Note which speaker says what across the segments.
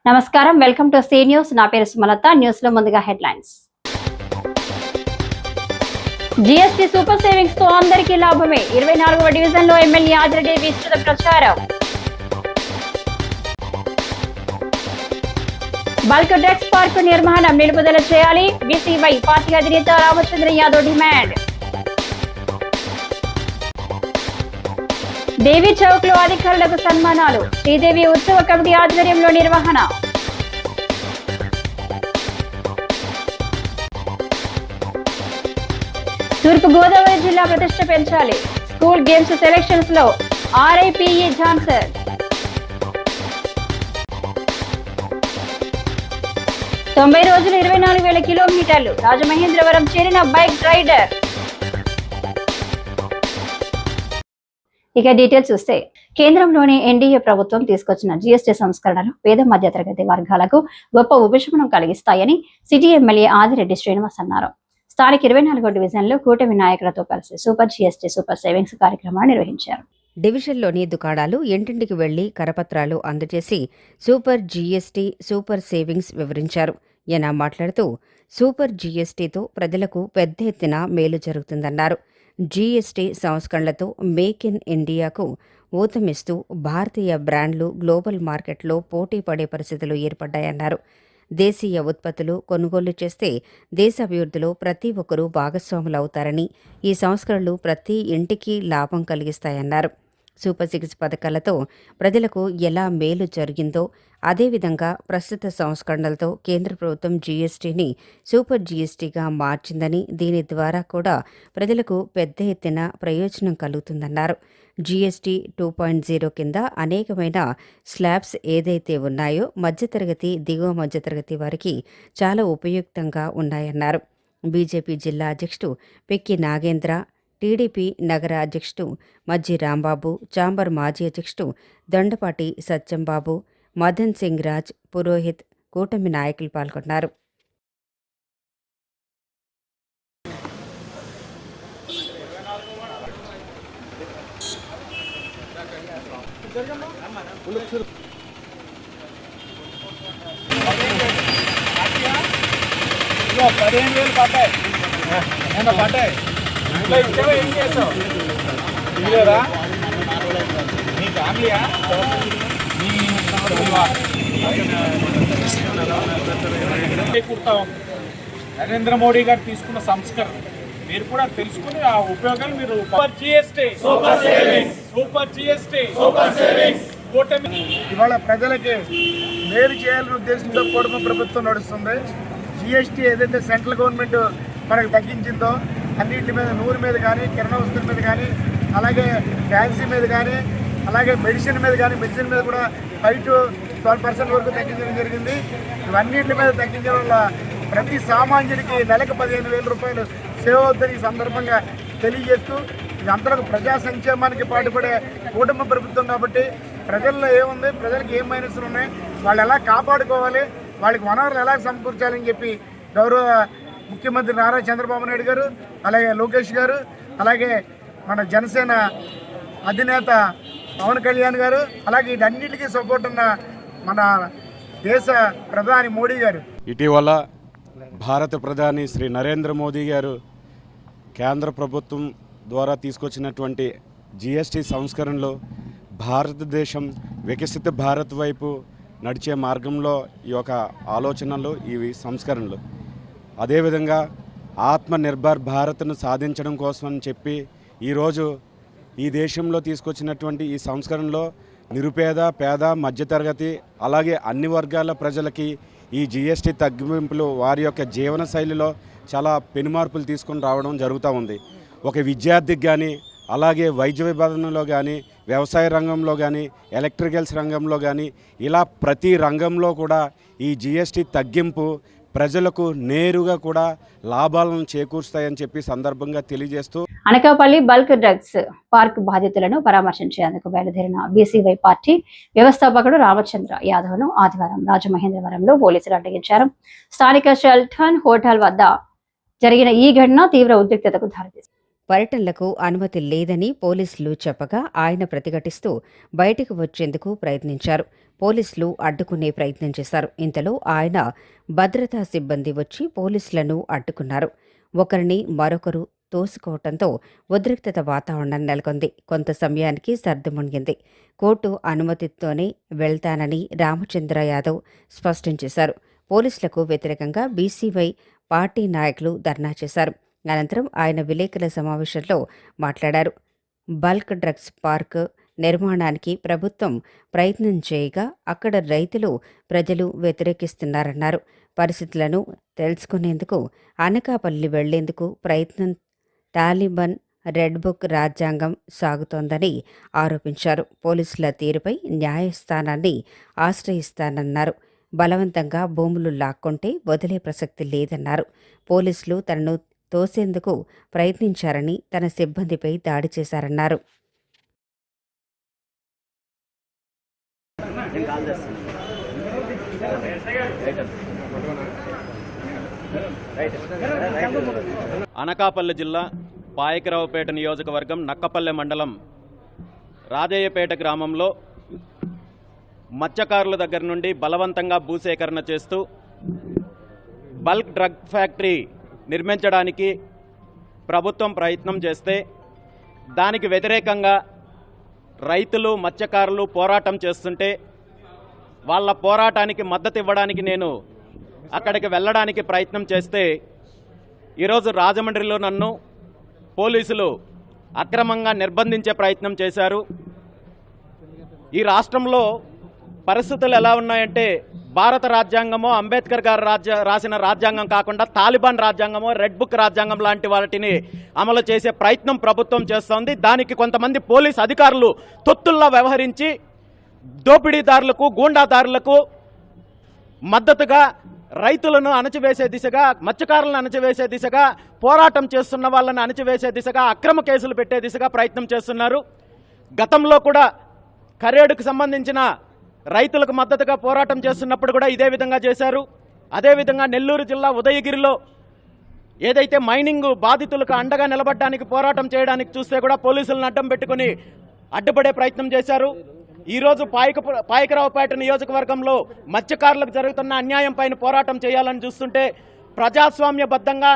Speaker 1: నమస్కారం, welcome to C news. నా పేరు సుమలత. న్యూస్ లో ముందుగా హెడ్లైన్స్. జీఎస్టీ సూపర్ సేవింగ్స్ తో అందరికీ లాభమే. 24వ డివిజన్ లో ఎమ్మెల్యే ఆదిరెడ్డి విస్తృత ప్రచారం. బల్క్ డ్రగ్స్ పార్క్ నిర్మాణం నిలుపుదల చేయాలి. బీసీవై పార్టీ అధినేత రామచంద్ర యాదవ్ డిమాండ్. దేవి చౌక్ లో అధికారులకు సన్మానాలు. శ్రీదేవి ఉత్సవ కమిటీ ఆధ్వర్యంలో నిర్వహణ. తూర్పు గోదావరి జిల్లా ప్రతిష్ట పెంచాలి. స్కూల్ గేమ్స్ సెలక్షన్స్ లో ఆర్ఐపిఈ ఝాన్సర్. తొంభై రోజులు 24,000 కిలోమీటర్లు. రాజమహేంద్రవరం చేరిన బైక్ రైడర్. ఇక డీటెయిల్స్ చూస్తే, కేంద్రంలోని ఎన్డీఏ ప్రభుత్వం తీసుకొచ్చిన జీఎస్టీ సంస్కరణలు పేద మధ్యతరగతి వర్గాలకు గొప్ప ఉపశమనం కలిగిస్తాయని సిటీ ఎమ్మెల్యే ఆదిరెడ్డి శ్రీనివాస్ అన్నారు. స్థానిక 24వ డివిజన్లో కూటమి నాయకులతో కలిసి సూపర్ జీఎస్టీ సూపర్ సేవింగ్స్ కార్యక్రమాన్ని నిర్వహించారు.
Speaker 2: డివిజన్లోని దుకాణాలు ఇంటింటికి వెళ్లి కరపత్రాలు అందజేసి సూపర్ జీఎస్టీ సూపర్ సేవింగ్స్ వివరించారు. ఈయన మాట్లాడుతూ సూపర్ జీఎస్టీతో ప్రజలకు పెద్ద ఎత్తున మేలు జరుగుతుందన్నారు. జీఎస్టీ సంస్కరణలతో మేక్ ఇన్ ఇండియాకు ఊతమిస్తూ భారతీయ బ్రాండ్లు గ్లోబల్ మార్కెట్లో పోటీ పడే పరిస్థితులు ఏర్పడ్డాయన్నారు. దేశీయ ఉత్పత్తులు కొనుగోలు చేస్తే దేశ అభివృద్ధిలో ప్రతి ఒక్కరూ భాగస్వాములవుతారని, ఈ సంస్కరణలు ప్రతి ఇంటికి లాభం కలిగిస్తాయన్నారు. సూపర్ 6 పథకాలతో ప్రజలకు ఎలా మేలు జరిగిందో అదేవిధంగా ప్రస్తుత సంస్కరణలతో కేంద్ర ప్రభుత్వం జీఎస్టీని సూపర్ జీఎస్టీగా మార్చిందని, దీని ద్వారా కూడా ప్రజలకు పెద్ద ఎత్తున ప్రయోజనం కలుగుతుందన్నారు. జీఎస్టీ 2.0 కింద అనేకమైన స్లాబ్స్ ఏదైతే ఉన్నాయో మధ్యతరగతి, దిగువ మధ్యతరగతి వారికి చాలా ఉపయుక్తంగా ఉన్నాయన్నారు. బీజేపీ జిల్లా అధ్యక్షుడు పెక్కి నాగేంద్ర, టీడీపీ నగర అధ్యక్షుడు మజ్జి రాంబాబు, చాంబర్ మాజీ అధ్యక్షుడు దొండపాటి సత్యంబాబు, మదన్ సింగ్ రాజ్, పురోహిత్, కూటమి నాయకులు పాల్గొన్నారు.
Speaker 3: ఏం చేస్తావు లేదా నీ ఫ్యామిలీయా నరేంద్ర మోడీ గారు తీసుకున్న సంస్కరణ మీరు కూడా తెలుసుకుని ఆ ఉపయోగాలు మీరు సూపర్ జీఎస్టీ
Speaker 4: ఇవాళ ప్రజలకి మేలు చేయాలనే ఉద్దేశంతో కూటమి ప్రభుత్వం నడుస్తుంది. జిఎస్టీ ఏదైతే సెంట్రల్ గవర్నమెంట్ మనకు తగ్గించిందో అన్నింటి మీద, నూనె మీద కానీ, కిరాణా వస్తువుల మీద కానీ, అలాగే ఫ్యాన్సీ మీద కానీ, అలాగే మెడిసిన్ మీద కానీ, మెడిసిన్ మీద కూడా 5 to 12% వరకు తగ్గించడం జరిగింది. ఇవన్నింటి మీద తగ్గించడం వల్ల ప్రతి సామాన్యుడికి నెలకు 15,000 రూపాయలు సేవ్ అవుతుంది. ఈ సందర్భంగా తెలియజేస్తూ, ఇది అంతరకు ప్రజా సంక్షేమానికి పాటుపడే కూటమి ప్రభుత్వం కాబట్టి ప్రజల్లో ఏముంది, ప్రజలకు ఏం మైనస్లు ఉన్నాయి, వాళ్ళు ఎలా కాపాడుకోవాలి, వాళ్ళకి వనరులు ఎలా సమకూర్చాలని చెప్పి గౌరవ ముఖ్యమంత్రి నారా చంద్రబాబు నాయుడు గారు, అలాగే లోకేష్ గారు, అలాగే మన జనసేన అధినేత పవన్ కళ్యాణ్ గారు, అలాగే వీటన్నిటికీ సపోర్ట్ ఉన్న మన దేశ ప్రధాని మోడీ గారు.
Speaker 5: ఇటీవల భారత ప్రధాని శ్రీ నరేంద్ర మోదీ గారు కేంద్ర ప్రభుత్వం ద్వారా తీసుకొచ్చినటువంటి జిఎస్టీ సంస్కరణలో భారతదేశం వికసిత భారత్ వైపు నడిచే మార్గంలో ఈ యొక్క ఆలోచనలు, ఇవి సంస్కరణలు. అదేవిధంగా ఆత్మనిర్భర్ భారత్ను సాధించడం కోసం అని చెప్పి ఈరోజు ఈ దేశంలో తీసుకొచ్చినటువంటి ఈ సంస్కరణలో నిరుపేద, పేద, మధ్యతరగతి అలాగే అన్ని వర్గాల ప్రజలకి ఈ జిఎస్టీ తగ్గింపులు వారి యొక్క జీవన శైలిలో చాలా పెనుమార్పులు తీసుకొని రావడం జరుగుతూ ఉంది. ఒక విద్యార్థికి కానీ, అలాగే వైద్య విభాగంలో కానీ, వ్యవసాయ రంగంలో కానీ, ఎలక్ట్రికల్స్ రంగంలో కానీ, ఇలా ప్రతి రంగంలో కూడా ఈ జిఎస్టీ తగ్గింపు ప్రజలకు నేరుగా కూడా లాభాలను చేకూరుస్తాయని చెప్పి సందర్భంగా తెలియజేస్తూ,
Speaker 1: అనకాపల్లి బల్క్ డ్రగ్స్ పార్క్ బాధితులను పరామర్శించేందుకు బయలుదేరిన బీసీవై పార్టీ వ్యవస్థాపకుడు రామచంద్ర యాదవ్ను ఆదివారం రాజమహేంద్రవరంలో పోలీసులు అడ్డగించారు. స్థానిక షెల్టన్ హోటల్ వద్ద జరిగిన ఈ ఘటన తీవ్ర ఉద్రిక్తతకు దారితీసింది.
Speaker 2: పర్యటనలకు అనుమతి లేదని పోలీసులు చెప్పగా ఆయన ప్రతిఘటిస్తూ బయటకు వచ్చేందుకు ప్రయత్నించారు. పోలీసులు అడ్డుకునే ప్రయత్నం చేశారు. ఇంతలో ఆయన భద్రతా సిబ్బంది వచ్చి పోలీసులను అడ్డుకున్నారు. ఒకరిని మరొకరు తోసుకోవడంతో ఉద్రిక్తత వాతావరణం నెలకొంది. కొంత సమయానికి సర్దుమునిగింది. కోర్టు అనుమతితోనే వెళ్తానని రామచంద్ర యాదవ్ స్పష్టం చేశారు. పోలీసులకు వ్యతిరేకంగా బీసీవై పార్టీ నాయకులు ధర్నా చేశారు. అనంతరం ఆయన విలేకరుల సమావేశంలో మాట్లాడారు. బల్క్ డ్రగ్స్ పార్క్ నిర్మాణానికి ప్రభుత్వం ప్రయత్నం చేయగా అక్కడ రైతులు, ప్రజలు వ్యతిరేకిస్తున్నారన్నారు. పరిస్థితులను తెలుసుకునేందుకు అనకాపల్లి వెళ్లేందుకు ప్రయత్నం తాలిబాన్ రెడ్ బుక్ రాజ్యాంగం సాగుతోందని ఆరోపించారు. పోలీసుల తీరుపై న్యాయస్థానాన్ని ఆశ్రయిస్తానన్నారు. బలవంతంగా భూములు లాక్కొంటే వదిలే ప్రసక్తి లేదన్నారు. పోలీసులు తనను తోసేందుకు ప్రయత్నించారని, తన సిబ్బందిపై దాడి చేశారన్నారు.
Speaker 6: అనకాపల్లి జిల్లా పాయకరావుపేట నియోజకవర్గం నక్కపల్లె మండలం రాజయ్యపేట గ్రామంలో మత్స్యకారుల దగ్గర నుండి బలవంతంగా భూసేకరణ చేస్తూ బల్క్ డ్రగ్ ఫ్యాక్టరీ నిర్మించడానికి ప్రభుత్వం ప్రయత్నం చేస్తే దానికి వ్యతిరేకంగా రైతులు, మత్స్యకారులు పోరాటం చేస్తుంటే వాళ్ళ పోరాటానికి మద్దతు ఇవ్వడానికి నేను అక్కడికి వెళ్ళడానికి ప్రయత్నం చేస్తే ఈరోజు రాజమండ్రిలో నన్ను పోలీసులు అక్రమంగా నిర్బంధించే ప్రయత్నం చేశారు. ఈ రాష్ట్రంలో పరిస్థితులు ఎలా ఉన్నాయంటే భారత రాజ్యాంగమో, అంబేద్కర్ గారు రాసిన రాజ్యాంగం కాకుండా తాలిబాన్ రాజ్యాంగమో, రెడ్ బుక్ రాజ్యాంగం లాంటి వాటిని అమలు చేసే ప్రయత్నం ప్రభుత్వం చేస్తోంది. దానికి కొంతమంది పోలీస్ అధికారులు తొత్తుల్లా వ్యవహరించి దోపిడీదారులకు, గూండాదారులకు మద్దతుగా రైతులను అణచివేసే దిశగా, మత్స్యకారులను అణచివేసే దిశగా, పోరాటం చేస్తున్న వాళ్ళని అణచివేసే దిశగా, అక్రమ కేసులు పెట్టే దిశగా ప్రయత్నం చేస్తున్నారు. గతంలో కూడా కరేడుకు సంబంధించిన రైతులకు మద్దతుగా పోరాటం చేస్తున్నప్పుడు కూడా ఇదే విధంగా చేశారు. అదేవిధంగా నెల్లూరు జిల్లా ఉదయగిరిలో ఏదైతే మైనింగ్ బాధితులకు అండగా నిలబడడానికి పోరాటం చేయడానికి చూస్తే కూడా పోలీసులను అడ్డం పెట్టుకుని అడ్డుపడే ప్రయత్నం చేశారు. ఈరోజు పాయకరావుపేట నియోజకవర్గంలో మత్స్యకారులకు జరుగుతున్న అన్యాయం పైన పోరాటం చేయాలని చూస్తుంటే, ప్రజాస్వామ్యబద్ధంగా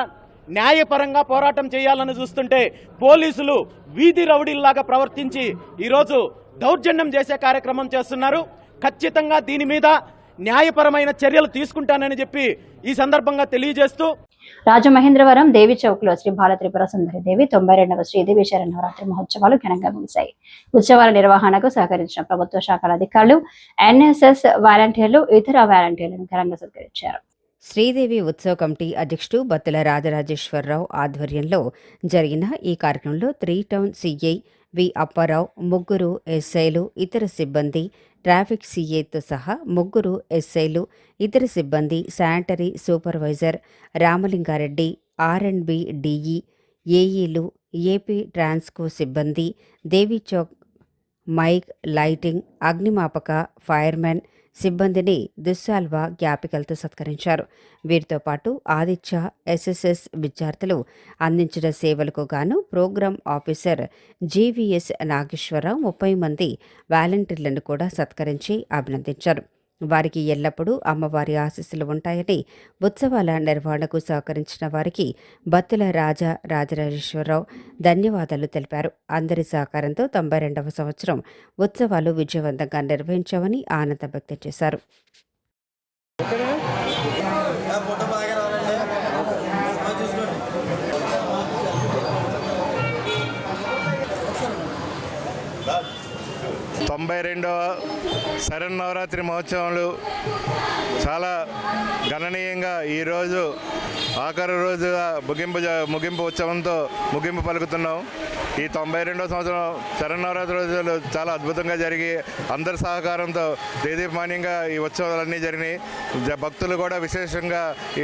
Speaker 6: న్యాయపరంగా పోరాటం చేయాలని చూస్తుంటే పోలీసులు వీధి రౌడీల్లాగా ప్రవర్తించి ఈరోజు దౌర్జన్యం చేసే కార్యక్రమం చేస్తున్నారు. ఖచ్చితంగా దీని మీద న్యాయపరమైన చర్యలు తీసుకుంటానని చెప్పి ఈ సందర్భంగా తెలియజేస్తూ,
Speaker 1: రాజమహేంద్రవరం దేవి చౌక్ లో శ్రీ బాల త్రిపుర సుందరి దేవి 92వ శ్రీదేవి శరన్నవరాత్రి మహోత్సవాలు ఘనంగా ముగిశాయి. ఉత్సవాల నిర్వహణకు సహకరించిన ప్రభుత్వ శాఖల అధికారులు, ఎన్ఎస్ఎస్ వాలంటీర్లు, ఇతర వాలంటీర్లను ఘనంగా సత్కరించారు.
Speaker 2: శ్రీదేవి ఉత్సవ కమిటీ అధ్యక్షుడు బత్తుల రాజరాజేశ్వరరావు ఆధ్వర్యంలో జరిగిన ఈ కార్యక్రమంలో 3 టౌన్ సిఐ వి అప్పారావు, 3 ఎస్ఐలు, ఇతర సిబ్బంది, ట్రాఫిక్ సిఐతో సహా 3 ఎస్ఐలు, ఇతర సిబ్బంది, శానిటరీ సూపర్వైజర్ రామలింగారెడ్డి, ఆర్ఎండ్బి డిఈ, ఏఈలు, ఏపీ ట్రాన్స్కో సిబ్బంది, దేవీ చౌక్ మైక్, లైటింగ్, అగ్నిమాపక, ఫైర్మెన్ సిబ్బందిని దుస్సాల్వా జ్ఞాపికలతో సత్కరించారు. వీరితో పాటు ఆదిత్య ఎస్ఎస్ఎస్ విద్యార్థులు అందించిన సేవలకు గాను ప్రోగ్రాం ఆఫీసర్ జీవీఎస్ నాగేశ్వరరావు 30 మంది వాలంటీర్లను కూడా సత్కరించి అభినందించారు. వారికి ఎల్లప్పుడూ అమ్మవారి ఆశీస్సులు ఉంటాయని, ఉత్సవాల నిర్వహణకు సహకరించిన వారికి బత్తుల రాజరాజేశ్వరరావు ధన్యవాదాలు తెలిపారు. అందరి సహకారంతో 92వ సంవత్సరం ఉత్సవాలు విజయవంతంగా నిర్వహించామని ఆనందం వ్యక్తం చేశారు.
Speaker 4: తొంభై 92వ శరన్నవరాత్రి మహోత్సవాలు చాలా గణనీయంగా ఈరోజు ఆఖరి రోజుగా ముగింపు ఉత్సవంతో ముగింపు పలుకుతున్నాం. ఈ 92వ సంవత్సరం శరన్నవరాత్రి రోజులు చాలా అద్భుతంగా జరిగి అందరి సహకారంతో దేదీప్యమానంగా ఈ ఉత్సవాలన్నీ జరిగినాయి. భక్తులు కూడా విశేషంగా ఈ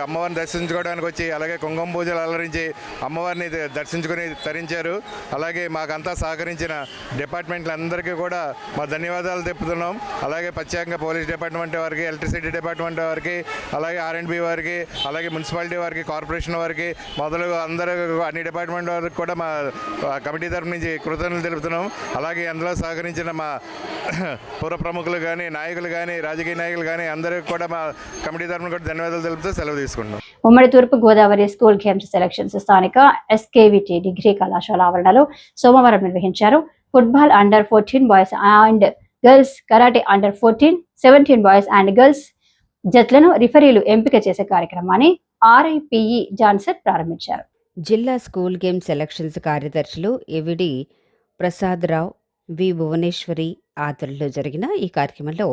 Speaker 4: అమ్మవారిని దర్శించుకోవడానికి వచ్చి, అలాగే కుంకుమ పూజలు అలరించి అమ్మవారిని దర్శించుకుని తరించారు. అలాగే మాకంతా సహకరించిన డిపార్ట్మెంట్లందరికీ కూడా కూడా మా ధన్యవాదాలు తెలుపుతున్నాం. అలాగే ప్రత్యేకంగా పోలీస్ డిపార్ట్మెంట్ వారికి, ఎలక్ట్రిసిటీ డిపార్ట్మెంట్ వారికి, అలాగే R&B వారికి, అలాగే మున్సిపాలిటీ వారికి, కార్పొరేషన్ వారికి మొదలు అందరూ అన్ని డిపార్ట్మెంట్ వారికి కూడా మా కమిటీ తరఫు నుంచి కృతజ్ఞతలు తెలుపుతున్నాం. అలాగే అందులో సహకరించిన మా పౌర ప్రముఖులు కానీ, నాయకులు కానీ, రాజకీయ నాయకులు కానీ అందరికీ కూడా మా కమిటీ తరఫున కూడా ధన్యవాదాలు తెలుపుతూ సెలవు తీసుకుంటున్నాం.
Speaker 1: ఉమ్మడి Thoorpu Godavari school games selections స్థానిక SKVT డిగ్రీ కళాశాల ఆవరణలో సోమవారం నిర్వహించారు. Football under boys and girls, karate under, 17 boys and girls జట్లను రిఫరీలు ఎంపిక చేసే కార్యక్రమాన్ని RIPE జాన్సన్ ప్రారంభించారు.
Speaker 2: జిల్లా స్కూల్ గేమ్ సెలక్షన్స్ కార్యదర్శులు ఎవిడి ప్రసాదరావు, వి భువనేశ్వరి ఆధ్వర్యంలో జరిగిన ఈ కార్యక్రమంలో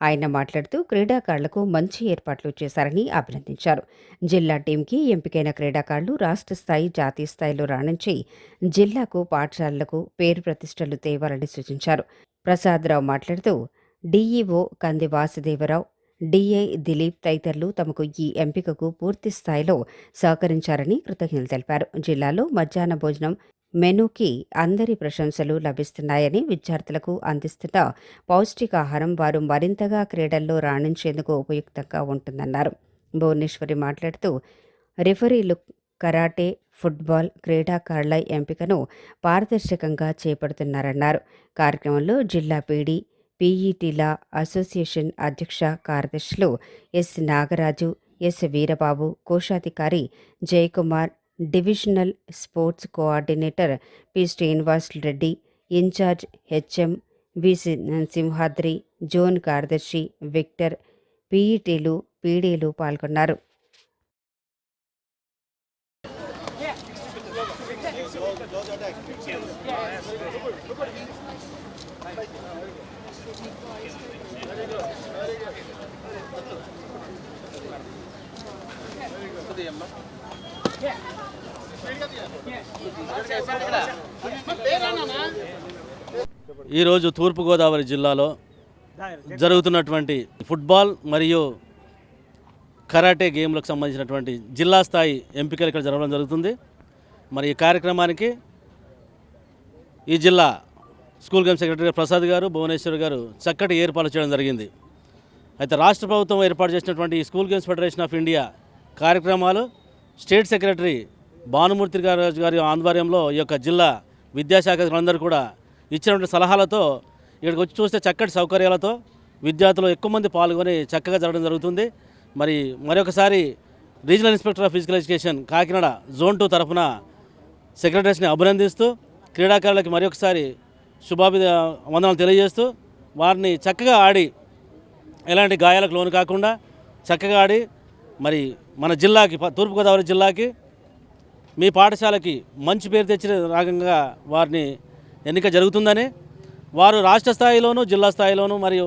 Speaker 2: ఆయన మాట్లాడుతూ క్రీడాకారులకు మంచి ఏర్పాట్లు చేశారని అభినందించారు. జిల్లా టీంకి ఎంపికైన క్రీడాకారులు రాష్ట్ర స్థాయి, జాతీయ స్థాయిలో రాణించి జిల్లాకు, పాఠశాలలకు పేరు ప్రతిష్టలు తేవాలని సూచించారు. ప్రసాదరావు మాట్లాడుతూ DEO కంది వాసుదేవరావు, DI దిలీప్ తదితరులు తమకు ఈ ఎంపికకు పూర్తి స్థాయిలో సహకరించారని కృతజ్ఞతలు తెలిపారు. జిల్లాలో మధ్యాహ్న భోజనం మెనూకి అందరి ప్రశంసలు లభిస్తున్నాయని, విద్యార్థులకు అందిస్తున్న పౌష్టికాహారం వారు మరింతగా క్రీడల్లో రాణించేందుకు ఉపయుక్తంగా ఉంటుందన్నారు. భువనేశ్వరి మాట్లాడుతూ రిఫరీలు కరాటే, ఫుట్బాల్ క్రీడాకారుల ఎంపికను పారదర్శకంగా చేపడుతున్నారన్నారు. కార్యక్రమంలో జిల్లా PETల అసోసియేషన్ అధ్యక్ష కార్యదర్శులు S నాగరాజు, S వీరబాబు, కోశాధికారి Jayakumar, divisional sports coordinator P Srinivas Reddy, incharge HM V Simhadri, zone కార్యదర్శి విక్టర్, PETలు, PDలు పాల్గొన్నారు.
Speaker 7: ఈరోజు తూర్పుగోదావరి జిల్లాలో జరుగుతున్నటువంటి ఫుట్బాల్ మరియు కరాటే గేమ్లకు సంబంధించినటువంటి జిల్లా స్థాయి ఎంపికలు ఇక్కడ జరగడం జరుగుతుంది. మరి ఈ కార్యక్రమానికి ఈ జిల్లా స్కూల్ గేమ్ సెక్రటరీ ప్రసాద్ గారు, భువనేశ్వర్ గారు చక్కటి ఏర్పాట్లు చేయడం జరిగింది. అయితే రాష్ట్ర ప్రభుత్వం ఏర్పాటు చేసినటువంటి ఈ school games federation of India కార్యక్రమాలు స్టేట్ సెక్రటరీ భానుమూర్తి గారి ఆధ్వర్యంలో ఈ యొక్క జిల్లా విద్యాశాఖలందరూ కూడా ఇచ్చినటువంటి సలహాలతో ఇక్కడికి వచ్చి చూస్తే చక్కటి సౌకర్యాలతో విద్యార్థులు ఎక్కువ మంది పాల్గొని చక్కగా జరగడం జరుగుతుంది. మరొకసారి regional inspector of physical education Kakinada zone 2 తరఫున సెక్రటరీస్ని అభినందిస్తూ క్రీడాకారులకి మరొకసారి వందనాలు తెలియజేస్తూ వారిని చక్కగా ఆడి ఎలాంటి గాయాలకు లోను కాకుండా చక్కగా ఆడి మరి మన జిల్లాకి, తూర్పుగోదావరి జిల్లాకి, మీ పాఠశాలకి మంచి పేరు తెచ్చిన రాగంగా వారిని ఎన్నిక జరుగుతుందని, వారు రాష్ట్ర స్థాయిలోనూ, జిల్లా స్థాయిలోనూ మరియు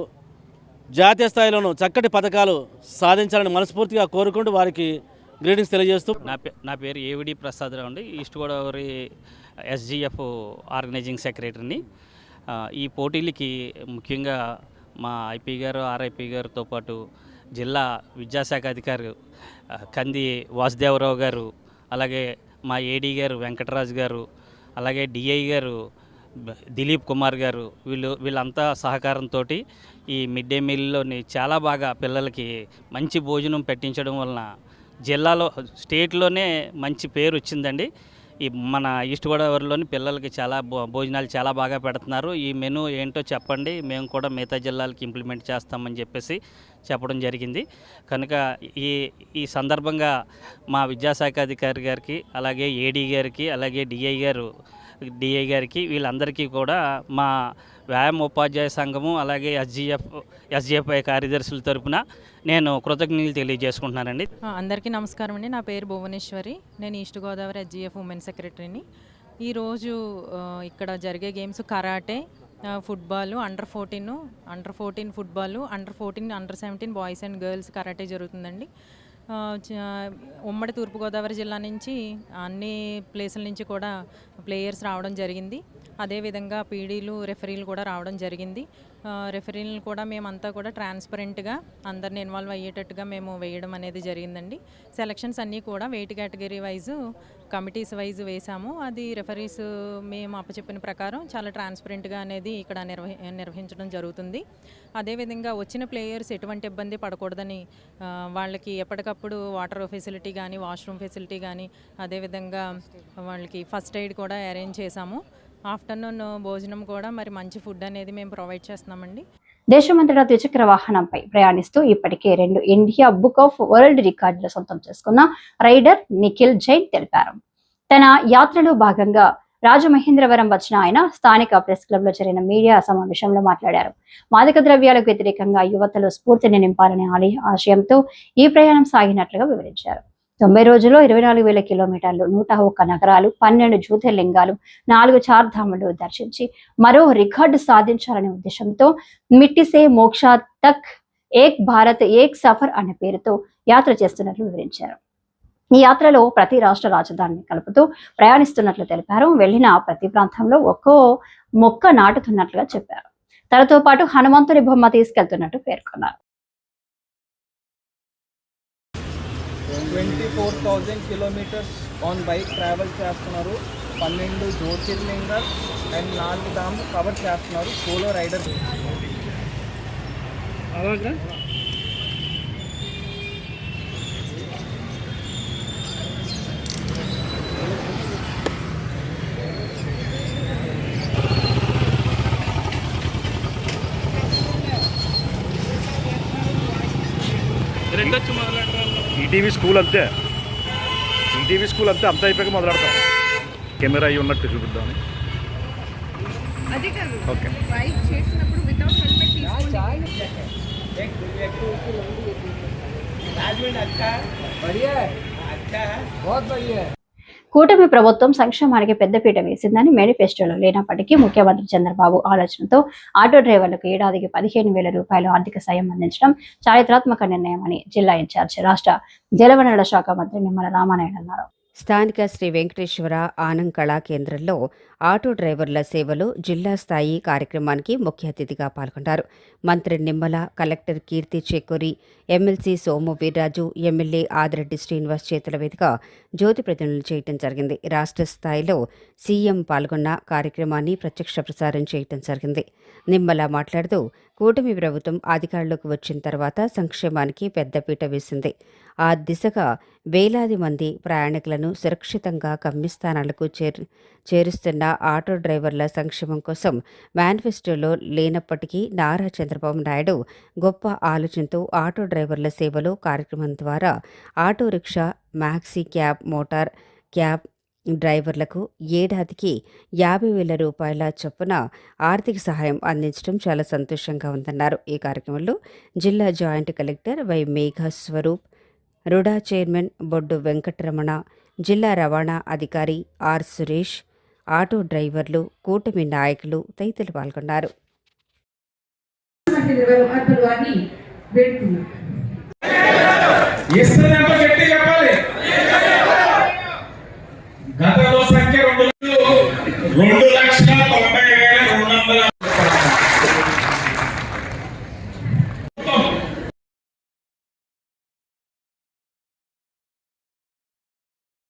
Speaker 7: జాతీయ స్థాయిలోనూ చక్కటి పథకాలు సాధించాలని మనస్ఫూర్తిగా కోరుకుంటూ వారికి గ్రీటింగ్స్ తెలియజేస్తూ
Speaker 8: నా పేరు ఏవిడి ప్రసాదరావు అండి. ఈస్ట్ గోదావరి SGF ఆర్గనైజింగ్ సెక్రటరీని. ఈ పోటీలకి ముఖ్యంగా మా IP గారు, RIP గారితో పాటు జిల్లా విద్యాశాఖ అధికారి కంది వాసుదేవరావు గారు, అలాగే మా AD గారు వెంకటరాజు గారు, అలాగే DI గారు దిలీప్ కుమార్ గారు, వీళ్ళంతా సహకారంతో ఈ మిడ్ డే మీల్లోని చాలా బాగా పిల్లలకి మంచి భోజనం పెట్టించడం వలన జిల్లాలో, స్టేట్లోనే మంచి పేరు వచ్చిందండి. ఈ మన ఈస్ట్ గోదావరిలోని పిల్లలకి చాలా భోజనాలు చాలా బాగా పెడుతున్నారు. ఈ మెనూ ఏంటో చెప్పండి, మేము కూడా మిగతా జిల్లాలకి ఇంప్లిమెంట్ చేస్తామని చెప్పేసి చెప్పడం జరిగింది. కనుక ఈ సందర్భంగా మా విద్యాశాఖ అధికారి గారికి, అలాగే AD గారికి, అలాగే DI గారికి వీళ్ళందరికీ కూడా మా వ్యాయామ ఉపాధ్యాయ సంఘము అలాగే SGFI కార్యదర్శుల తరపున నేను కృతజ్ఞతలు తెలియజేసుకుంటున్నానండి.
Speaker 9: అందరికీ నమస్కారం అండి. నా పేరు భువనేశ్వరి. నేను ఈస్ట్ గోదావరి SGF ఉమెన్ సెక్రటరీని. ఈరోజు ఇక్కడ జరిగే games karate, football under football, under boys and girls karate జరుగుతుందండి. ఉమ్మడి తూర్పుగోదావరి జిల్లా నుంచి అన్ని ప్లేసుల నుంచి కూడా ప్లేయర్స్ రావడం జరిగింది. అదేవిధంగా PDలు, రెఫరీలు కూడా రావడం జరిగింది. రెఫరీలను కూడా మేమంతా కూడా ట్రాన్స్పరెంట్గా అందరిని ఇన్వాల్వ్ అయ్యేటట్టుగా మేము వేయడం అనేది జరిగిందండి. సెలక్షన్స్ అన్నీ కూడా weight category wise committees wise వేసాము. అది రెఫరీస్ మేము అప్పచెప్పిన ప్రకారం చాలా ట్రాన్స్పరెంట్గా అనేది ఇక్కడ నిర్వహించడం జరుగుతుంది. అదేవిధంగా వచ్చిన ప్లేయర్స్ ఎటువంటి ఇబ్బంది పడకూడదని వాళ్ళకి ఎప్పటికప్పుడు వాటర్ ఫెసిలిటీ కానీ, వాష్రూమ్ ఫెసిలిటీ కానీ, అదేవిధంగా వాళ్ళకి ఫస్ట్ ఎయిడ్ కూడా అరేంజ్ చేశాము. ఆఫ్టర్నూన్ భోజనం కూడా మరి మంచి ఫుడ్ అనేది మేము ప్రొవైడ్ చేస్తున్నామండి.
Speaker 1: దేశమంతటా ద్విచక్ర వాహనంపై ప్రయాణిస్తూ ఇప్పటికే 2 ఇండియా బుక్ ఆఫ్ వరల్డ్ రికార్డులు సొంతం చేసుకున్న రైడర్ నిఖిల్ జైన్ తెలిపారు. తన యాత్రలో భాగంగా రాజమహేంద్రవరం వచ్చిన ఆయన స్థానిక ప్రెస్ క్లబ్ లో జరిగిన మీడియా సమావేశంలో మాట్లాడారు. మాదక ద్రవ్యాలకు వ్యతిరేకంగా యువతలో స్ఫూర్తిని నింపాలనే ఆశయంతో ఈ ప్రయాణం సాగినట్లుగా వివరించారు. 90 రోజుల్లో 24,000 కిలోమీటర్లు, 101 నగరాలు, 12 జ్యోతిర్లింగాలు, 4 చార్ధాములు దర్శించి మరో రికార్డు సాధించాలనే ఉద్దేశంతో మిట్టి సే మోక్ష తక్ ఏక్ భారత్ ఏక్ సఫర్ అనే పేరుతో యాత్ర చేస్తున్నట్లు వివరించారు. ఈ యాత్రలో ప్రతి రాష్ట్ర రాజధానిని కలుపుతూ ప్రయాణిస్తున్నట్లు తెలిపారు. వెళ్లిన ప్రతి ప్రాంతంలో ఒక్కో మొక్క నాటుతున్నట్లుగా చెప్పారు. తనతో పాటు హనుమంతుడి బొమ్మ తీసుకెళ్తున్నట్టు పేర్కొన్నారు.
Speaker 10: 24,000 కిలోమీటర్స్ ఆన్ బైక్ ట్రావెల్ చేస్తున్నారు. 12 జ్యోతిర్లింగాలు అండ్ 4 ధామ్ కవర్ చేస్తున్నారు సోలో రైడర్.
Speaker 11: ఈటీవీ స్కూల్ అంతే అంత అయిపోయాక మొదలెడతాం. కెమెరా అయ్యి ఉన్నట్టు చూపిద్దాం. ఓకే.
Speaker 1: కూటమి ప్రభుత్వం సంక్షేమానికి పెద్దపీట వేసిందని మేనిఫెస్టోలో లేనప్పటికీ ముఖ్యమంత్రి చంద్రబాబు ఆలోచనతో ఆటో డ్రైవర్లకు ఏడాదికి 15,000 రూపాయలు ఆర్థిక సాయం అందించడం చారిత్రాత్మక నిర్ణయమని జిల్లా ఇన్ఛార్జ్ రాష్ట్ర జలవనరుల శాఖ మంత్రి నిమ్మల రామానాయుడు అన్నారు.
Speaker 2: స్థానిక శ్రీ వెంకటేశ్వర ఆనం కళా కేంద్రంలో ఆటో డ్రైవర్ల సేవలు జిల్లా స్థాయి కార్యక్రమానికి ముఖ్య అతిథిగా పాల్గొన్నారు. మంత్రి నిమ్మల, కలెక్టర్ కీర్తి చేకూరి, ఎమ్మెల్సీ సోము వీర్రాజు, ఎమ్మెల్యే ఆదిరెడ్డి శ్రీనివాస్ చేతుల మీదుగా జ్యోతి ప్రతిమలు చేయటం జరిగింది. రాష్ట్ర స్థాయిలో సీఎం పాల్గొన్న కార్యక్రమాన్ని ప్రత్యక్ష ప్రసారం చేయటం జరిగింది. నిమ్మల మాట్లాడుతూ కూటమి ప్రభుత్వం అధికారంలోకి వచ్చిన తర్వాత సంక్షేమానికి పెద్దపీట వేసింది. ఆ దిశగా వేలాది మంది ప్రయాణికులను సురక్షితంగా గమ్యస్థానాలకు చేరుస్తున్న ఆటో డ్రైవర్ల సంక్షేమం కోసం మేనిఫెస్టోలో లేనప్పటికీ నారా చంద్రబాబు నాయుడు గొప్ప ఆలోచనతో ఆటో డ్రైవర్ల సేవలు కార్యక్రమం ద్వారా auto rickshaw, maxi cab, motor cab డ్రైవర్లకు ఏడాదికి 50,000 రూపాయల చొప్పున ఆర్థిక సహాయం అందించడం చాలా సంతోషంగా ఉందన్నారు. ఈ కార్యక్రమంలో జిల్లా joint collector Y Megha Swaroop, RUDA chairman Boddu Venkataramana, జిల్లా రవాణా అధికారి ఆర్ సురేష్, ఆటో డ్రైవర్లు, కూటమి నాయకులు తదితరులు పాల్గొన్నారు.
Speaker 3: గతంలో సంఖ్య 2,90,200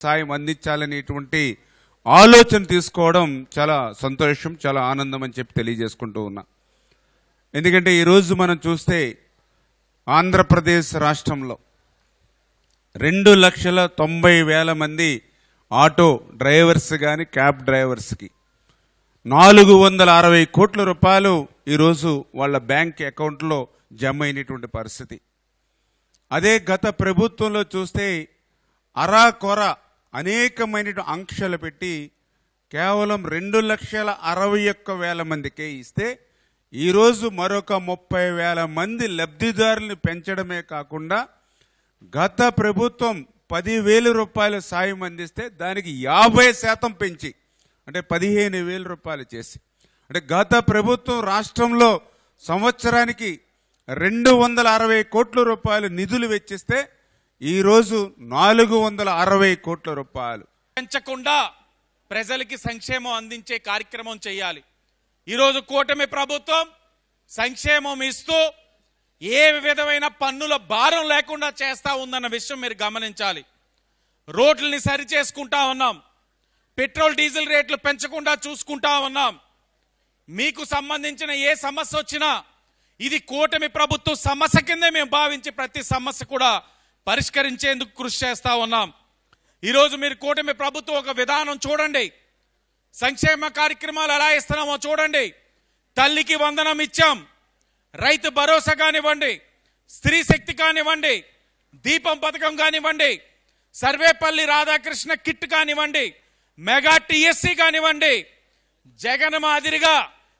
Speaker 12: సాయం అందించాలనేటువంటి ఆలోచన తీసుకోవడం చాలా సంతోషం, చాలా ఆనందం అని చెప్పి తెలియజేసుకుంటూ ఉన్నా. ఎందుకంటే ఈరోజు మనం చూస్తే ఆంధ్రప్రదేశ్ రాష్ట్రంలో 2,90,000 మంది ఆటో డ్రైవర్స్ కానీ క్యాబ్ డ్రైవర్స్కి 460 కోట్ల రూపాయలు ఈరోజు వాళ్ళ బ్యాంక్ అకౌంట్లో జమ అయినటువంటి పరిస్థితి. అదే గత ప్రభుత్వంలో చూస్తే అరాకొర అనేకమైన ఆంక్షలు పెట్టి కేవలం 2,61,000 మందికే ఇస్తే ఈరోజు మరొక 30,000 మంది లబ్ధిదారులను పెంచడమే కాకుండా గత ప్రభుత్వం 10,000 రూపాయల సాయం అందిస్తే దానికి 50% పెంచి అంటే 15,000 రూపాయలు చేసి, అంటే గత ప్రభుత్వం రాష్ట్రంలో సంవత్సరానికి 260 కోట్ల రూపాయలు నిధులు వెచ్చిస్తే ఈరోజు 460 కోట్ల రూపాయలు
Speaker 3: పెంచకుండా ప్రజలకి సంక్షేమం అందించే కార్యక్రమం చేయాలి. ఈరోజు కూటమి ప్రభుత్వం సంక్షేమం ఇస్తూ ఏ విధమైన పన్నుల భారం లేకుండా చేస్తా ఉందన్న విషయం మీరు గమనించాలి. రోడ్లని సరి చేసుకుంటా ఉన్నాం, పెట్రోల్ డీజిల్ రేట్లు పెంచకుండా చూసుకుంటా ఉన్నాం. మీకు సంబంధించిన ఏ సమస్య వచ్చినా ఇది కూటమి ప్రభుత్వ సమస్య కిందే మేము భావించి ప్రతి సమస్య కూడా పరిష్కరించేందుకు కృషి చేస్తా ఉన్నాం. ఈరోజు మీరు కూటమి ప్రభుత్వం ఒక విధానం చూడండి, సంక్షేమ కార్యక్రమాలు ఎలా ఇస్తున్నామో చూడండి. తల్లికి వందనం ఇచ్చాం, రైతు భరోసా కానివ్వండి, స్త్రీ శక్తి కానివ్వండి, దీపం పథకం కానివ్వండి, సర్వేపల్లి రాధాకృష్ణ కిట్ కానివ్వండి, మెగా టీఎస్సీ కానివ్వండి. జగన్ మాదిరిగా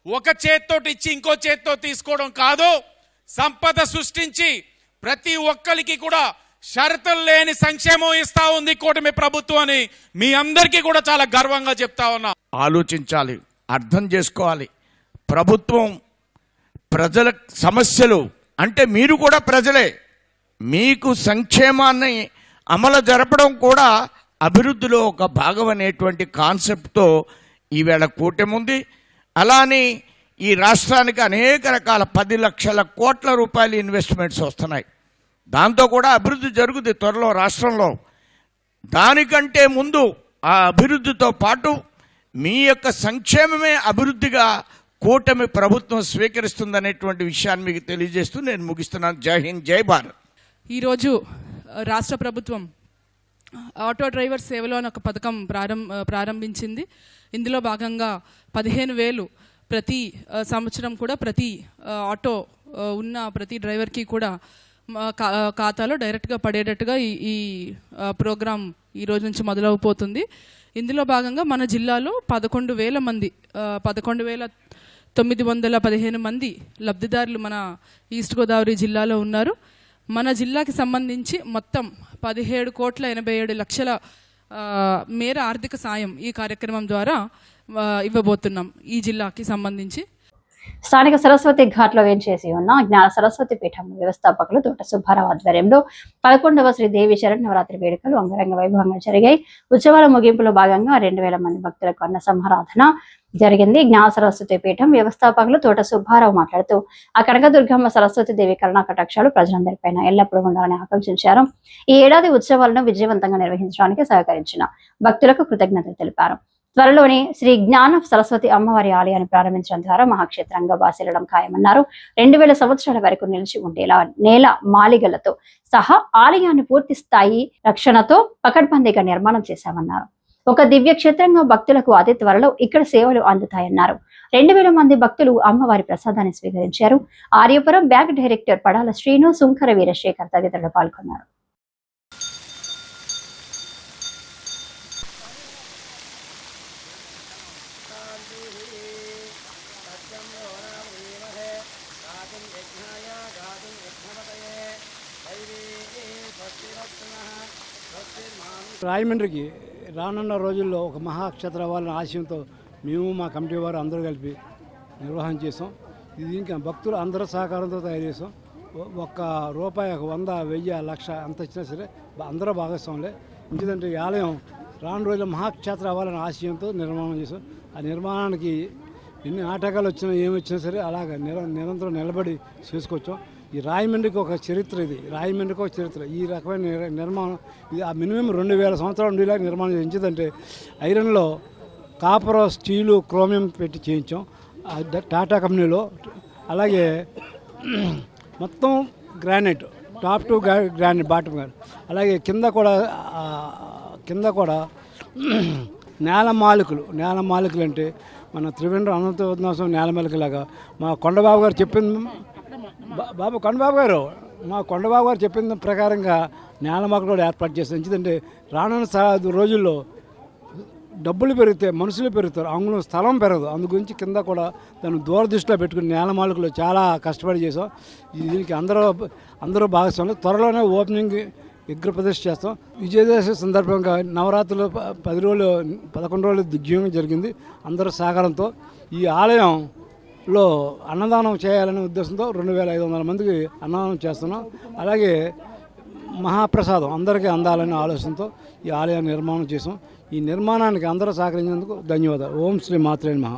Speaker 3: ఒక చేత్తో ఇచ్చి ఇంకో చేత్తో తీసుకోవడం కాదు, సంపద సృష్టించి ప్రతి ఒక్కరికి కూడా షరతులు లేని సంక్షేమం ఇస్తా ఉంది కూటమి ప్రభుత్వం అని మీ అందరికీ కూడా చాలా గర్వంగా చెప్తా ఉన్నా.
Speaker 4: ఆలోచించాలి, అర్థం చేసుకోవాలి. ప్రభుత్వం ప్రజల సమస్యలు అంటే మీరు కూడా ప్రజలే, మీకు సంక్షేమాన్ని అమలు జరపడం కూడా అభివృద్ధిలో ఒక భాగం అనేటువంటి కాన్సెప్ట్తో ఈవేళ కూటమి ఉంది. అలానే ఈ రాష్ట్రానికి అనేక రకాల 10 లక్షల కోట్ల రూపాయల ఇన్వెస్ట్మెంట్స్ వస్తున్నాయి. దాంతో కూడా అభివృద్ధి జరుగుతుంది త్వరలో రాష్ట్రంలో. దానికంటే ముందు ఆ అభివృద్ధితో పాటు మీ యొక్క సంక్షేమమే అభివృద్ధిగా కూటమి ప్రభుత్వం స్వీకరిస్తుందనేటువంటి విషయాన్ని మీకు తెలియజేస్తూ నేను ముగిస్తున్నాను. జై హింద్, జై భారత్.
Speaker 13: ఈరోజు రాష్ట్ర ప్రభుత్వం ఆటో డ్రైవర్ సేవలో అని ఒక పథకం ప్రారంభించింది. ఇందులో భాగంగా 15,000 ప్రతి సంవత్సరం కూడా ప్రతి ఆటో ఉన్న ప్రతి డ్రైవర్కి కూడా ఖాతాలో డైరెక్ట్గా పడేటట్టుగా ఈ ప్రోగ్రాం ఈ రోజు నుంచి మొదలవబోతుంది. ఇందులో భాగంగా మన జిల్లాలో 11,000 మంది 11,915 మంది లబ్ధిదారులు మన ఈస్ట్ గోదావరి జిల్లాలో ఉన్నారు. మన జిల్లాకి సంబంధించి మొత్తం 17,87,00,000 మేర ఆర్థిక సాయం ఈ కార్యక్రమం ద్వారా ఇవ్వబోతున్నాం ఈ జిల్లాకి సంబంధించి.
Speaker 1: స్థానిక సరస్వతి ఘాట్లో వేంచేసి ఉన్న జ్ఞాన సరస్వతి పీఠం వ్యవస్థాపకులు తోట సుబ్బారావు ఆధ్వర్యంలో 11వ శ్రీ దేవి శరన్నవరాత్రి వేడుకలు అంగరంగ వైభవంగా జరిగాయి. ఉత్సవాల ముగింపులో భాగంగా 2,000 మంది భక్తులకు అన్న సంహారాధన జరిగింది. జ్ఞాన సరస్వతి పీఠం వ్యవస్థాపకులు తోట సుబ్బారావు మాట్లాడుతూ ఆ కనకదుర్గమ్మ సరస్వతి దేవి కరుణా కటాక్షాలు ప్రజలందరిపైన ఎల్లప్పుడూ ఉండాలని ఆకాంక్షించారు. ఈ ఏడాది ఉత్సవాలను విజయవంతంగా నిర్వహించడానికి సహకరించిన భక్తులకు కృతజ్ఞతలు తెలిపారు. త్వరలోనే శ్రీ జ్ఞాన సరస్వతి అమ్మవారి ఆలయాన్ని ప్రారంభించడం ద్వారా మహాక్షేత్రంగా బాసిల్లడం ఖాయమన్నారు. 2000 సంవత్సరాల వరకు నిలిచి ఉండేలా నేల మాలిగలతో సహా ఆలయాన్ని పూర్తి స్థాయి రక్షణతో పకడ్బందీగా నిర్మాణం చేశామన్నారు. ఒక దివ్య క్షేత్రంగా భక్తులకు అతి త్వరలో ఇక్కడ సేవలు అందుతాయన్నారు. 2,000 మంది భక్తులు అమ్మవారి ప్రసాదాన్ని స్వీకరించారు. ఆర్యపురం బ్యాంక్ డైరెక్టర్ పడాల శ్రీను, సుంకర వీరశేఖర్ తదితరులు పాల్గొన్నారు.
Speaker 14: రాజమండ్రికి రానున్న రోజుల్లో ఒక మహాక్షేత్ర అవ్వాలనే ఆశయంతో మేము మా కమిటీ వారు అందరూ కలిపి నిర్వహణ చేసాం. ఇది ఇంకా భక్తులు అందరూ సహకారంతో తయారు చేసాం. ఒక్క రూపాయి 100, 1000, 1,00,000 అంత ఇచ్చినా సరే అందరూ భాగస్వాములే. ఎందుకంటే ఈ ఆలయం రాను రోజుల్లో మహాక్షేత్ర అవ్వాలనే ఆశయంతో నిర్మాణం చేసాం. ఆ నిర్మాణానికి ఎన్ని ఆటంకాలు వచ్చినా ఏమొచ్చినా సరే అలాగ నిరంతరం నిలబడి చేసుకొచ్చాం. ఈ రాజమండ్రికి ఒక చరిత్ర, ఇది రాజమండ్రికి ఒక చరిత్ర. ఈ రకమైన నిర్మాణం ఇది మినిమం 2,000 సంవత్సరాలు ఉండేలాగా నిర్మాణం చేయించిందంటే ఐరన్లో కాపర్, స్టీలు, క్రోమియం పెట్టి చేయించాం టాటా కంపెనీలో. అలాగే మొత్తం granite, top to granite, bottom granite. అలాగే కింద కూడా నేల మాలికలు అంటే మన త్రివేంద్ర అనంత పద్మనాభస్వామి నేల మాలికలాగా మా కొండబాబు గారు చెప్పింది మా కొండబాబు గారు చెప్పిన ప్రకారంగా నేలమాకలు కూడా ఏర్పాటు చేస్తాం. ఎందుకంటే రానున్న రోజుల్లో డబ్బులు పెరిగితే మనుషులు పెరుగుతారు, అంగుళం స్థలం పెరగదు. అందు గురించి కింద కూడా దాన్ని దూరదృష్టిలో పెట్టుకుని నేలమాలికలు చాలా కష్టపడి చేసాం. దీనికి అందరూ భాగస్వాములు. త్వరలోనే ఓపెనింగ్ విగ్రహ ప్రదర్శన చేస్తాం. విజయదశమి సందర్భంగా నవరాత్రులు 11 రోజులు దిగ్విజయంగా జరిగింది అందరూ సహకారంతో. ఈ ఆలయంలో అన్నదానం చేయాలనే ఉద్దేశంతో 2,500 మందికి అన్నదానం చేస్తున్నాం. అలాగే మహాప్రసాదం అందరికీ అందాలనే ఆలోచనతో ఈ ఆలయాన్ని నిర్మాణం చేసాం. ఈ నిర్మాణానికి అందరూ సహకరించినందుకు ధన్యవాదాలు. ఓం శ్రీ మాత్రే నమః.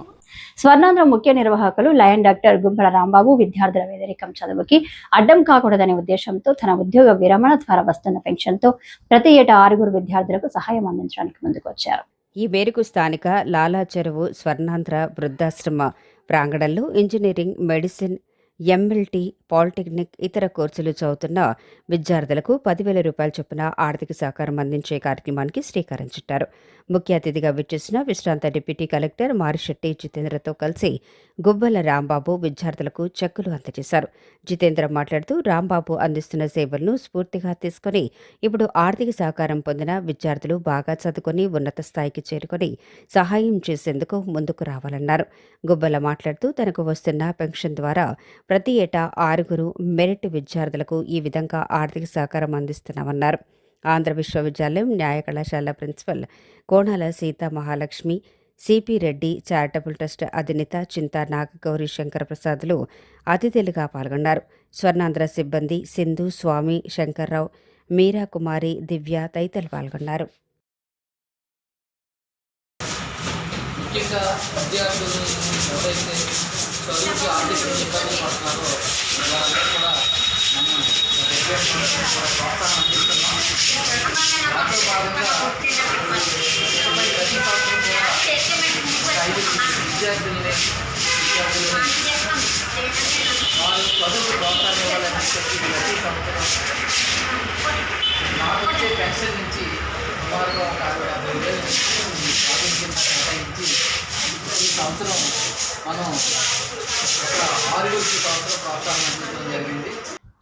Speaker 1: స్వర్ణాంధ్ర ముఖ్య నిర్వాహకులు లయన్ డాక్టర్ గుంపల రాంబాబు విద్యార్థుల వేదరికం చదువుకి అడ్డం కాకూడదనే ఉద్దేశంతో తన ఉద్యోగ విరమణ ద్వారా వస్తున్న పెన్షన్తో ప్రతి ఏటా 6 విద్యార్థులకు సహాయం అందించడానికి ముందుకొచ్చారు.
Speaker 2: ఈ మేరకు స్థానిక లాలా చెరువు స్వర్ణాంధ్ర వృద్ధాశ్రమ ప్రాంగణంలో ఇంజనీరింగ్, మెడిసిన్, ఎంఎల్టీ, పాలిటెక్నిక్ ఇతర కోర్సులు చదువుతున్న విద్యార్థులకు 10,000 రూపాయల చొప్పున ఆర్థిక సహకారం అందించే కార్యక్రమానికి శ్రీకారం చుట్టారు. ముఖ్య అతిథిగా విచ్చేసిన విశ్రాంత డిప్యూటీ కలెక్టర్ మారిశెట్టి జితేంద్రతో కలిసి గుబ్బల రాంబాబు విద్యార్థులకు చెక్కులు అందజేశారు. జితేంద్ర మాట్లాడుతూ రాంబాబు అందిస్తున్న సేవలను స్ఫూర్తిగా తీసుకుని ఇప్పుడు ఆర్థిక సహకారం పొందిన విద్యార్థులు బాగా చదువుకొని ఉన్నత స్థాయికి చేరుకొని సహాయం చేసేందుకు ముందుకు రావాలన్నారు. గుబ్బల మాట్లాడుతూ తనకు వస్తున్న పెన్షన్ ద్వారా ప్రతి ఏటా 6 మెరిట్ విద్యార్థులకు ఈ విధంగా ఆర్థిక సహకారం అందిస్తున్నామన్నారు. ఆంధ్ర విశ్వవిద్యాలయం న్యాయ కళాశాల ప్రిన్సిపల్ కోణాల Sita Mahalakshmi, CP Reddy charitable trust అధినేత చింతా నాగగౌరి శంకర ప్రసాద్లు అతిథులుగా పాల్గొన్నారు. స్వర్ణాంధ్ర సిబ్బంది సింధు, స్వామి, శంకర్రావు, మీరా కుమారి, దివ్య తదితరులు పాల్గొన్నారు.
Speaker 10: ముఖ్యంగా విద్యార్థులు ఎవరైతే చదువుకి ఆర్థిక ఇబ్బందులు పడుతున్నారో వాళ్ళందరూ కూడా మనం ప్రోత్సాహం అందిస్తున్నాం. దాంతో భాగంగా ప్రతి సంవత్సరం కూడా 5 విద్యార్థుల్ని వారు చదువుకు ప్రోత్సాహం ఇవ్వాలని చెప్పి ప్రతి సంవత్సరం నాకు వచ్చే పెన్షన్ నుంచి సుమారుగా ఒక 60,000 కేటాయించి ఈ సంవత్సరం మనం ఒక 6 సంవత్సరం ప్రోత్సాహం అందించడం జరిగింది.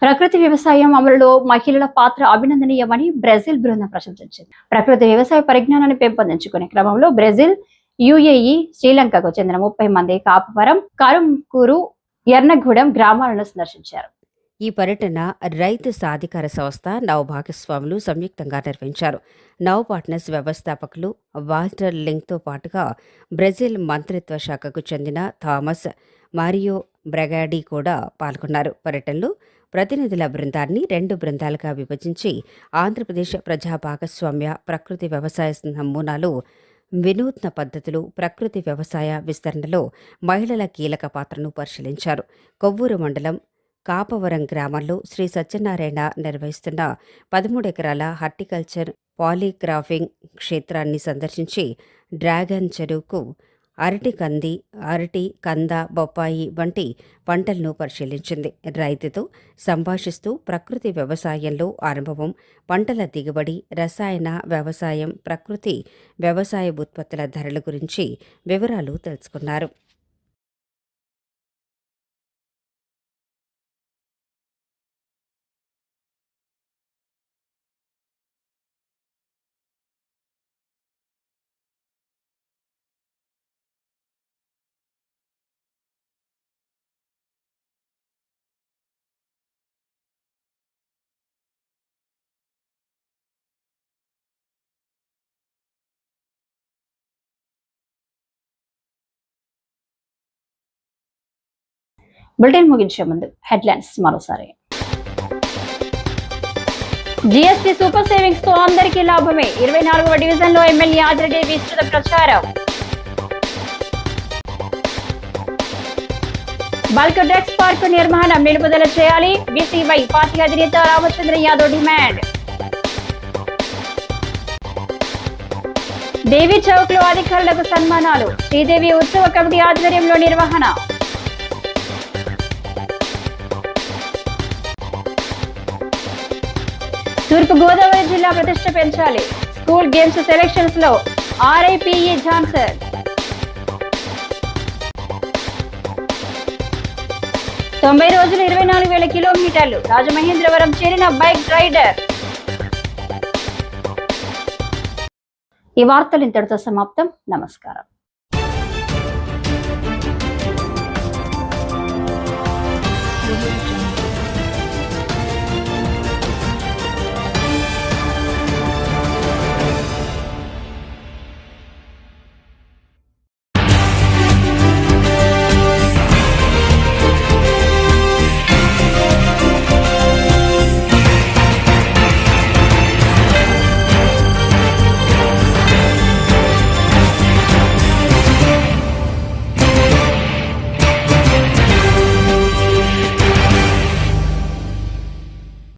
Speaker 1: ప్రకృతి వ్యవసాయం అమలులో మహిళల పాత్ర అభినందనీయమని బ్రెజిల్ బృందం ప్రశంసించింది. ప్రకృతి వ్యవసాయ పరిజ్ఞానాన్ని పెంపొందించుకునే క్రమంలో బ్రెజిల్, యుఏఈ, శ్రీలంకకు చెందిన 30 మంది కాపవరం, కరుంకూరు, ఎర్నగూడెం గ్రామాలను సందర్శించారు.
Speaker 2: ఈ పర్యటన రైతు సాధికార సంస్థ నవ భాగస్వాములు సంయుక్తంగా నిర్వహించారు. నవ్ పార్ట్నర్స్ వ్యవస్థాపకులు వాల్టర్ లింక్తో పాటుగా బ్రెజిల్ మంత్రిత్వ శాఖకు చెందిన థామస్ మారియో బ్రగాడి కూడా పాల్గొన్నారు. పర్యటనలో ప్రతినిధుల బృందాన్ని 2 బృందాలుగా విభజించి ఆంధ్రప్రదేశ్ ప్రజా భాగస్వామ్య ప్రకృతి వ్యవసాయ నమూనాలు, వినూత్న పద్ధతులు, ప్రకృతి వ్యవసాయ విస్తరణలో మహిళల కీలక పాత్రను పరిశీలించారు. కొవ్వూరు మండలం కాపవరం గ్రామంలో శ్రీ సత్యనారాయణ నిర్వహిస్తున్న 13 ఎకరాల హార్టికల్చర్ పాలీగ్రాఫింగ్ క్షేత్రాన్ని సందర్శించి డ్రాగన్ చెరువుకు అరటి, కంద, బొప్పాయి వంటి పంటలను పరిశీలించింది. రైతుతో సంభాషిస్తూ ప్రకృతి వ్యవసాయంలో అనుభవం, పంటల దిగుబడి, రసాయన వ్యవసాయం, ప్రకృతి వ్యవసాయ ఉత్పత్తుల ధరల గురించి వివరాలు తెలుసుకున్నారు.
Speaker 1: బులెటిన్ ముగించే ముందు హెడ్లైన్స్ మరోసారి. జీఎస్టీ సూపర్ సేవింగ్స్ తో అందరికీ లాభమే. 24వ డివిజన్లో ఎమ్మెల్యే ఆదిరెడ్డి విస్తృత ప్రచారం. బల్క్ డ్రగ్స్ పార్క్ నిర్మాణం నిలుపుదల చేయాలి. బీసీవై పార్టీ అధినేత రామచంద్ర యాదవ్ డిమాండ్. దేవి చౌక్ లో అధికారులకు సన్మానాలు. శ్రీదేవి ఉత్సవ కమిటీ ఆధ్వర్యంలో నిర్వహణ. తూర్పు గోదావరి జిల్లా ప్రతిష్ట పెంచాలి. స్కూల్ గేమ్స్ సెలక్షన్స్ లో ఆర్ఐపీఈ ఝాన్సర్. 90 రోజులు 24,000 కిలోమీటర్లు. రాజమహేంద్రవరం చేరిన బైక్ రైడర్. ఈ వార్తలు ఇంతటితో సమాప్తం. నమస్కారం.